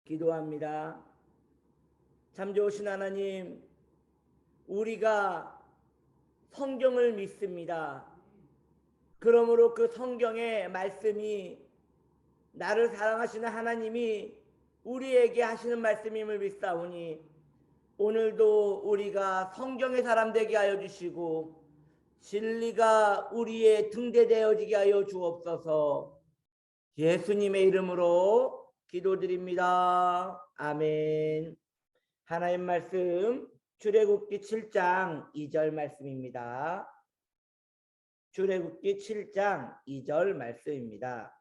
기도합니다. 참 좋으신 하나님, 우리가 성경을 믿습니다. 그러므로 그 성경의 말씀이 나를 사랑하시는 하나님이 우리에게 하시는 말씀임을 믿사오니 오늘도 우리가 성경의 사람 되게 하여 주시고 진리가 우리의 등대되어지게 하여 주옵소서. 예수님의 이름으로 기도드립니다. 아멘. 하나님 말씀 출애굽기 7장 2절 말씀입니다. 출애굽기 7장 2절 말씀입니다.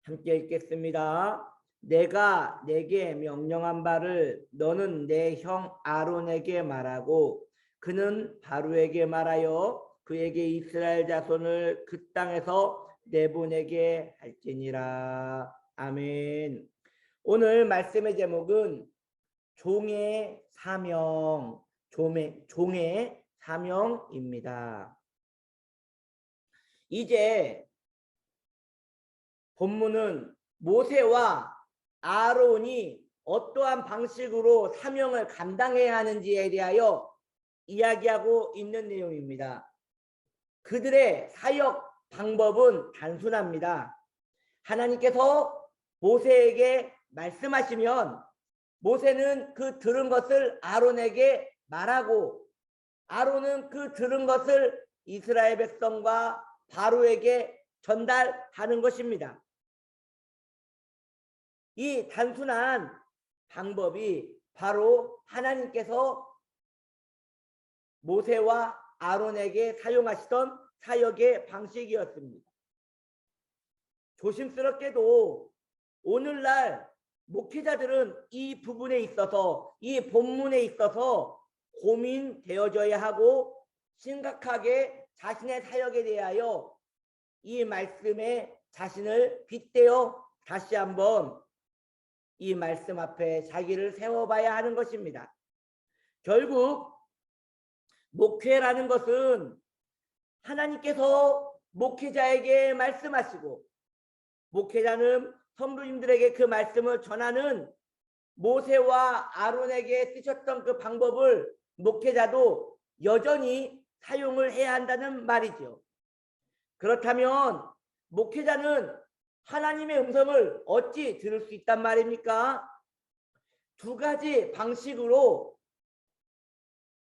함께 읽겠습니다. 내가 내게 명령한 바를 너는 내 형 아론에게 말하고 그는 바로에게 말하여 그에게 이스라엘 자손을 그 땅에서 내보내게 할지니라. 아멘. 오늘 말씀의 제목은 종의 사명, 종의 사명입니다. 이제 본문은 모세와 아론이 어떠한 방식으로 사명을 감당해야 하는지에 대하여 이야기하고 있는 내용입니다. 그들의 사역 방법은 단순합니다. 하나님께서 모세에게 말씀하시면 모세는 그 들은 것을 아론에게 말하고 아론은 그 들은 것을 이스라엘 백성과 바로에게 전달하는 것입니다. 이 단순한 방법이 바로 하나님께서 모세와 아론에게 사용하시던 사역의 방식이었습니다. 조심스럽게도 오늘날 목회자들은 이 부분에 있어서 이 본문에 있어서 고민되어져야 하고 심각하게 자신의 사역에 대하여 이 말씀에 자신을 빗대어 다시 한번 이 말씀 앞에 자기를 세워봐야 하는 것입니다. 결국 목회라는 것은 하나님께서 목회자에게 말씀하시고 목회자는 성도님들에게 그 말씀을 전하는 모세와 아론에게 쓰셨던 그 방법을 목회자도 여전히 사용을 해야 한다는 말이죠. 그렇다면 목회자는 하나님의 음성을 어찌 들을 수 있단 말입니까? 두 가지 방식으로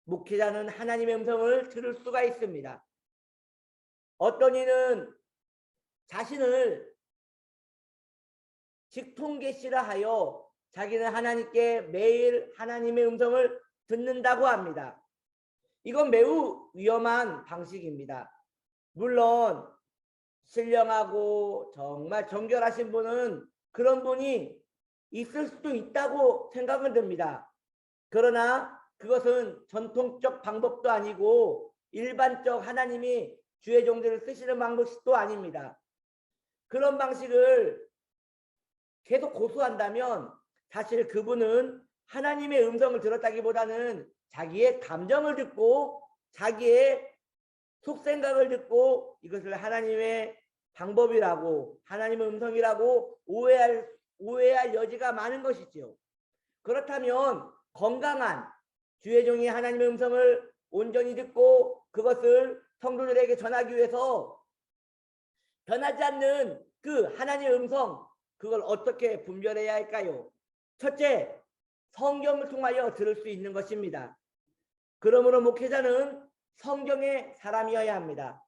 목회자는 하나님의 음성을 들을 수가 있습니다. 어떤 이는 자신을 직통계시라 하여 자기는 하나님께 매일 하나님의 음성을 듣는다고 합니다. 이건 매우 위험한 방식입니다. 물론 신령하고 정말 정결하신 분은 그런 분이 있을 수도 있다고 생각은 듭니다. 그러나 그것은 전통적 방법도 아니고 일반적 하나님이 주의 종들을 쓰시는 방식도 아닙니다. 그런 방식을 계속 고수한다면 사실 그분은 하나님의 음성을 들었다기보다는 자기의 감정을 듣고 자기의 속생각을 듣고 이것을 하나님의 방법이라고 하나님의 음성이라고 오해할 여지가 많은 것이지요. 그렇다면 건강한 주의 종이 하나님의 음성을 온전히 듣고 그것을 성도들에게 전하기 위해서 변하지 않는 그 하나님의 음성, 그걸 어떻게 분별해야 할까요? 첫째, 성경을 통하여 들을 수 있는 것입니다. 그러므로 목회자는 성경의 사람이어야 합니다.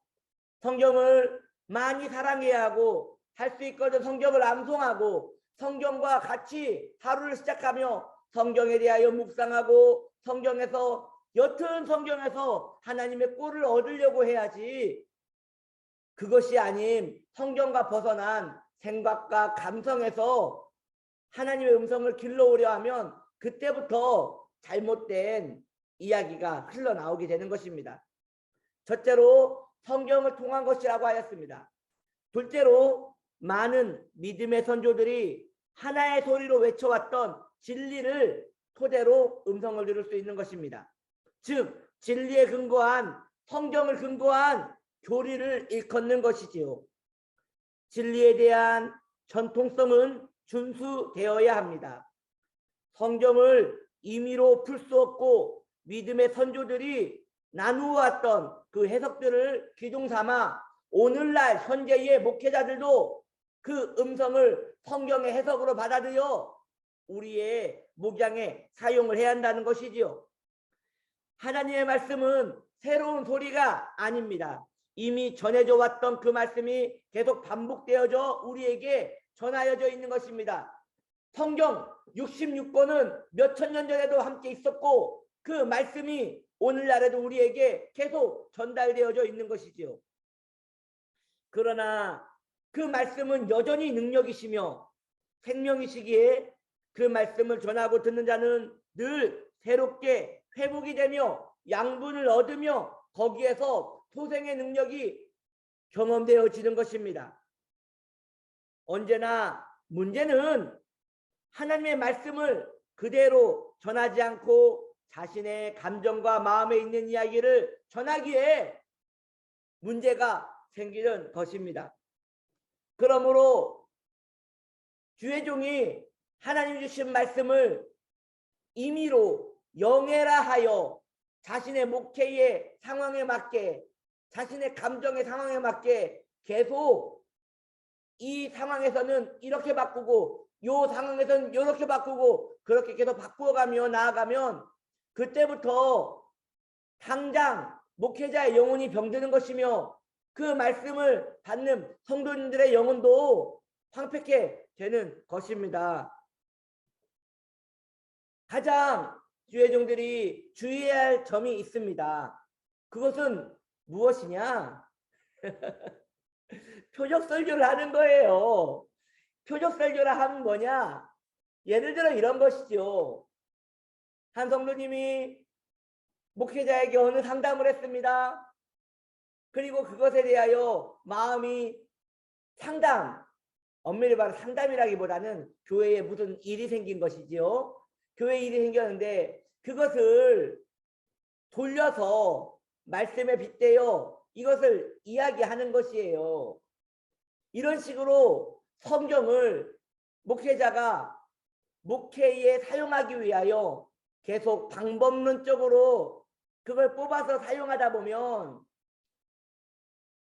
성경을 많이 사랑해야 하고 할 수 있거든 성경을 암송하고 성경과 같이 하루를 시작하며 성경에 대하여 묵상하고 성경에서 옅은 성경에서 하나님의 꼴을 얻으려고 해야지 그것이 아닌 성경과 벗어난 생각과 감성에서 하나님의 음성을 길러오려 하면 그때부터 잘못된 이야기가 흘러나오게 되는 것입니다. 첫째로 성경을 통한 것이라고 하였습니다. 둘째로 많은 믿음의 선조들이 하나의 소리로 외쳐왔던 진리를 토대로 음성을 들을 수 있는 것입니다. 즉 진리에 근거한 성경을 근거한 교리를 일컫는 것이지요. 진리에 대한 전통성은 준수되어야 합니다. 성경을 임의로 풀 수 없고 믿음의 선조들이 나누어왔던 그 해석들을 기둥 삼아 오늘날 현재의 목회자들도 그 음성을 성경의 해석으로 받아들여 우리의 목양에 사용을 해야 한다는 것이지요. 하나님의 말씀은 새로운 소리가 아닙니다. 이미 전해져 왔던 그 말씀이 계속 반복되어져 우리에게 전하여져 있는 것입니다. 성경 66권은 몇천 년 전에도 함께 있었고 그 말씀이 오늘날에도 우리에게 계속 전달되어져 있는 것이지요. 그러나 그 말씀은 여전히 능력이시며 생명이시기에 그 말씀을 전하고 듣는 자는 늘 새롭게 회복이 되며 양분을 얻으며 거기에서 소생의 능력이 경험되어지는 것입니다. 언제나 문제는 하나님의 말씀을 그대로 전하지 않고 자신의 감정과 마음에 있는 이야기를 전하기에 문제가 생기는 것입니다. 그러므로 주의 종이 하나님 주신 말씀을 임의로 영해라 하여 자신의 목회의 상황에 맞게 자신의 감정의 상황에 맞게 계속 이 상황에서는 이렇게 바꾸고 요 상황에서는 이렇게 바꾸고 그렇게 계속 바꾸어가며 나아가면 그때부터 당장 목회자의 영혼이 병드는 것이며 그 말씀을 받는 성도님들의 영혼도 황폐케 되는 것입니다. 가장 주의 종들이 주의해야 할 점이 있습니다. 그것은 무엇이냐? 표적 설교를 하는 거예요. 표적 설교를 하면 뭐냐? 예를 들어 이런 것이죠. 한 성도님이 목회자에게 어느 상담을 했습니다. 그리고 그것에 대하여 마음이 상담, 엄밀히 말해 상담이라기보다는 교회에 무슨 일이 생긴 것이지요. 교회 일이 생겼는데 그것을 돌려서 말씀에 빗대어 이것을 이야기하는 것이에요. 이런 식으로 성경을 목회자가 목회에 사용하기 위하여 계속 방법론적으로 그걸 뽑아서 사용하다 보면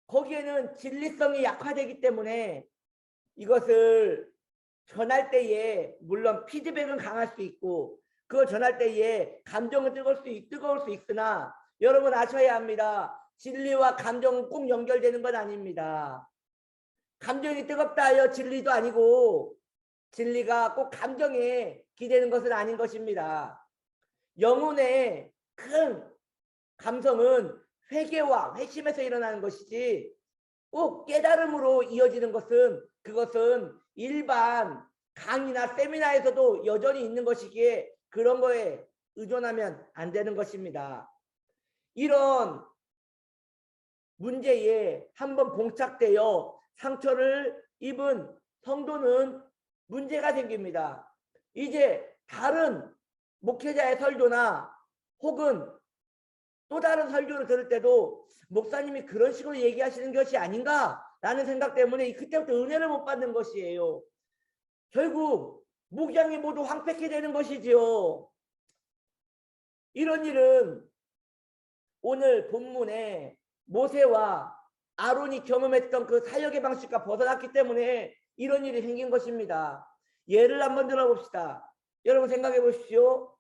거기에는 진리성이 약화되기 때문에 이것을 전할 때에 물론 피드백은 강할 수 있고 그걸 전할 때에 감정은 뜨거울 수 있으나 여러분 아셔야 합니다. 진리와 감정은 꼭 연결되는 건 아닙니다. 감정이 뜨겁다 하여 진리도 아니고 진리가 꼭 감정에 기대는 것은 아닌 것입니다. 영혼의 큰 감성은 회개와 회심에서 일어나는 것이지 꼭 깨달음으로 이어지는 것은 그것은 일반 강의나 세미나에서도 여전히 있는 것이기에 그런 거에 의존하면 안 되는 것입니다. 이런 문제에 한번 봉착되어 상처를 입은 성도는 문제가 생깁니다. 이제 다른 목회자의 설교나 혹은 또 다른 설교를 들을 때도 목사님이 그런 식으로 얘기하시는 것이 아닌가라는 생각 때문에 그때부터 은혜를 못 받는 것이에요. 결국 목양이 모두 황폐케 되는 것이지요. 이런 일은 오늘 본문에 모세와 아론이 경험했던 그 사역의 방식과 벗어났기 때문에 이런 일이 생긴 것입니다. 예를 한번 들어봅시다. 여러분 생각해 보십시오.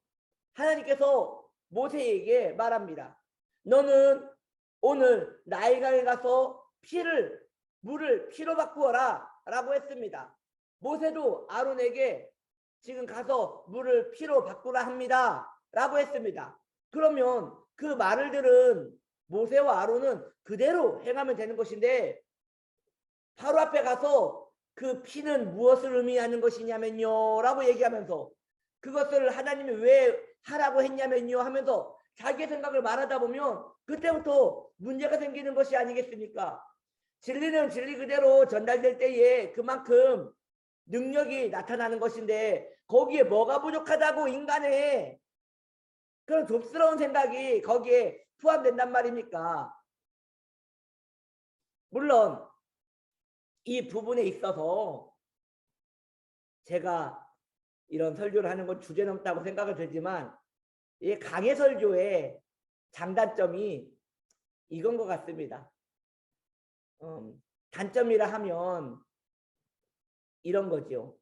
하나님께서 모세에게 말합니다. 너는 오늘 나일강에 가서 물을 피로 바꾸어라 라고 했습니다. 모세도 아론에게 지금 가서 물을 피로 바꾸라 합니다 라고 했습니다. 그러면 그 말을 들은 모세와 아론은 그대로 행하면 되는 것인데 바로 앞에 가서 그 피는 무엇을 의미하는 것이냐면요 라고 얘기하면서 그것을 하나님이 왜 하라고 했냐면요 하면서 자기의 생각을 말하다 보면 그때부터 문제가 생기는 것이 아니겠습니까? 진리는 진리 그대로 전달될 때에 그만큼 능력이 나타나는 것인데 거기에 뭐가 부족하다고 인간의 그런 좁스러운 생각이 거기에 포함된단 말입니까? 물론 이 부분에 있어서 제가 이런 설교를 하는 건 주제넘다고 생각을 들지만 이 강해 설교의 장단점이 이건 것 같습니다. 단점이라 하면 이런 거죠.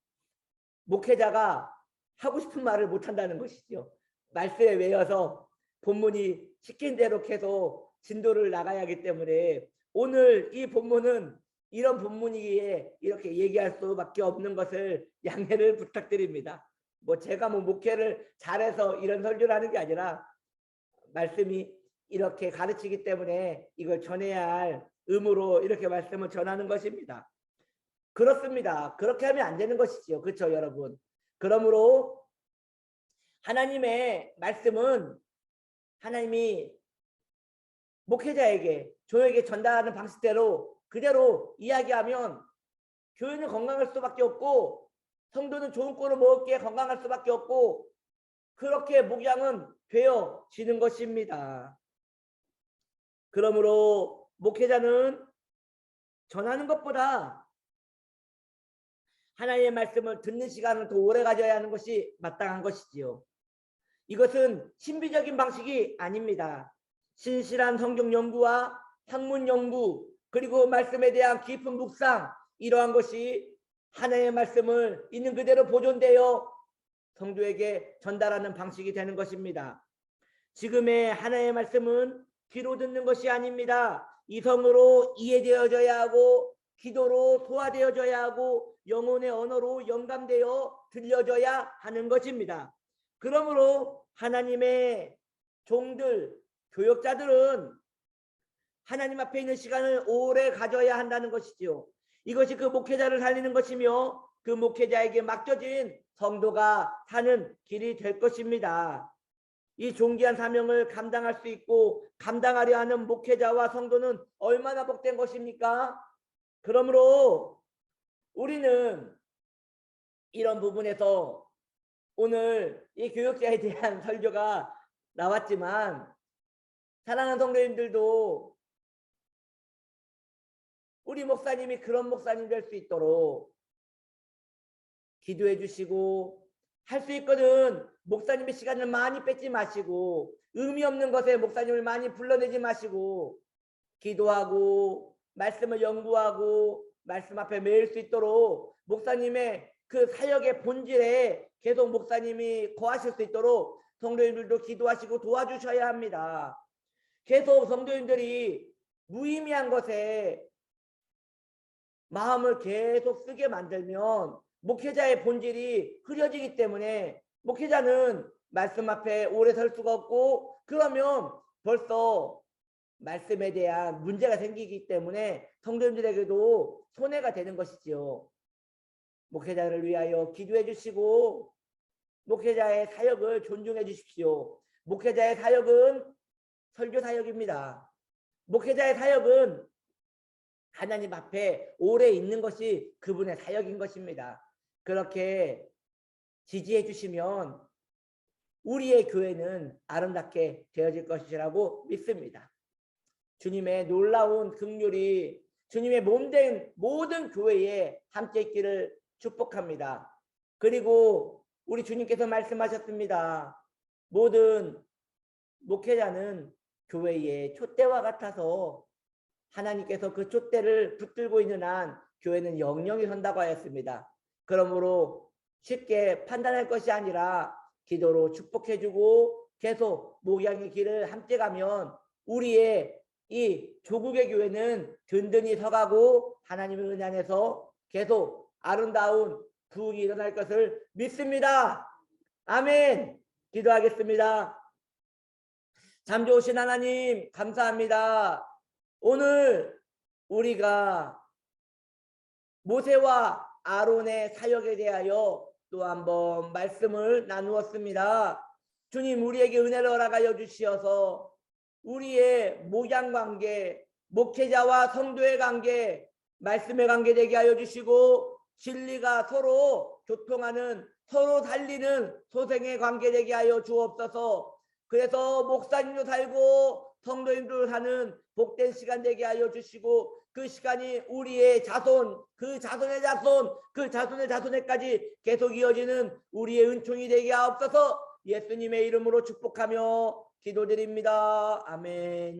목회자가 하고 싶은 말을 못한다는 것이죠. 말씀에 외워서 본문이 시킨 대로 계속 진도를 나가야 하기 때문에 오늘 이 본문은 이런 본문이기에 이렇게 얘기할 수밖에 없는 것을 양해를 부탁드립니다. 뭐 제가 뭐 목회를 잘해서 이런 설교를 하는 게 아니라 말씀이 이렇게 가르치기 때문에 이걸 전해야 할 의무로 이렇게 말씀을 전하는 것입니다. 그렇습니다. 그렇게 하면 안 되는 것이지요. 그렇죠, 여러분? 그러므로 하나님의 말씀은 하나님이 목회자에게 조에게 전달하는 방식대로 그대로 이야기하면 교회는 건강할 수밖에 없고 성도는 좋은 꼴을 먹기에 건강할 수밖에 없고 그렇게 목양은 되어지는 것입니다. 그러므로 목회자는 전하는 것보다 하나님의 말씀을 듣는 시간을 더 오래 가져야 하는 것이 마땅한 것이지요. 이것은 신비적인 방식이 아닙니다. 신실한 성경 연구와 학문 연구 그리고 말씀에 대한 깊은 묵상 이러한 것이 하나님의 말씀을 있는 그대로 보존되어 성도에게 전달하는 방식이 되는 것입니다. 지금의 하나님의 말씀은 귀로 듣는 것이 아닙니다. 이성으로 이해되어져야 하고 기도로 소화되어져야 하고 영혼의 언어로 영감되어 들려져야 하는 것입니다. 그러므로 하나님의 종들, 교역자들은 하나님 앞에 있는 시간을 오래 가져야 한다는 것이지요. 이것이 그 목회자를 살리는 것이며 그 목회자에게 맡겨진 성도가 사는 길이 될 것입니다. 이 존귀한 사명을 감당할 수 있고 감당하려 하는 목회자와 성도는 얼마나 복된 것입니까? 그러므로 우리는 이런 부분에서 오늘 이 교역자에 대한 설교가 나왔지만 사랑하는 성도님들도 우리 목사님이 그런 목사님 될 수 있도록 기도해 주시고 할 수 있거든. 목사님의 시간을 많이 뺏지 마시고 의미 없는 것에 목사님을 많이 불러내지 마시고 기도하고 말씀을 연구하고 말씀 앞에 매일 수 있도록 목사님의 그 사역의 본질에 계속 목사님이 거하실 수 있도록 성도님들도 기도하시고 도와주셔야 합니다. 계속 성도님들이 무의미한 것에 마음을 계속 쓰게 만들면 목회자의 본질이 흐려지기 때문에 목회자는 말씀 앞에 오래 설 수가 없고 그러면 벌써 말씀에 대한 문제가 생기기 때문에 성도님들에게도 손해가 되는 것이지요. 목회자를 위하여 기도해 주시고 목회자의 사역을 존중해 주십시오. 목회자의 사역은 설교 사역입니다. 목회자의 사역은 하나님 앞에 오래 있는 것이 그분의 사역인 것입니다. 그렇게 지지해 주시면 우리의 교회는 아름답게 되어질 것이라고 믿습니다. 주님의 놀라운 긍휼이 주님의 몸된 모든 교회에 함께 있기를 축복합니다. 그리고 우리 주님께서 말씀하셨습니다. 모든 목회자는 교회의 촛대와 같아서 하나님께서 그 촛대를 붙들고 있는 한 교회는 영영이 선다고 하였습니다. 그러므로 쉽게 판단할 것이 아니라 기도로 축복해주고 계속 목양의 길을 함께 가면 우리의 이 조국의 교회는 든든히 서가고 하나님의 은혜 안에서 계속 아름다운 부흥이 일어날 것을 믿습니다. 아멘. 기도하겠습니다. 참 좋으신 하나님 감사합니다. 오늘 우리가 모세와 아론의 사역에 대하여 또 한번 말씀을 나누었습니다. 주님 우리에게 은혜를 허락하여 주시어서 우리의 목양 관계, 목회자와 성도의 관계, 말씀의 관계 되게 하여 주시고 진리가 서로 교통하는 서로 살리는 소생의 관계 되게 하여 주옵소서. 그래서 목사님도 살고 성도님도 사는 복된 시간 되게 하여 주시고 그 시간이 우리의 자손, 그 자손의 자손, 그 자손의 자손에까지 계속 이어지는 우리의 은총이 되게 하옵소서. 예수님의 이름으로 축복하며 기도드립니다. 아멘.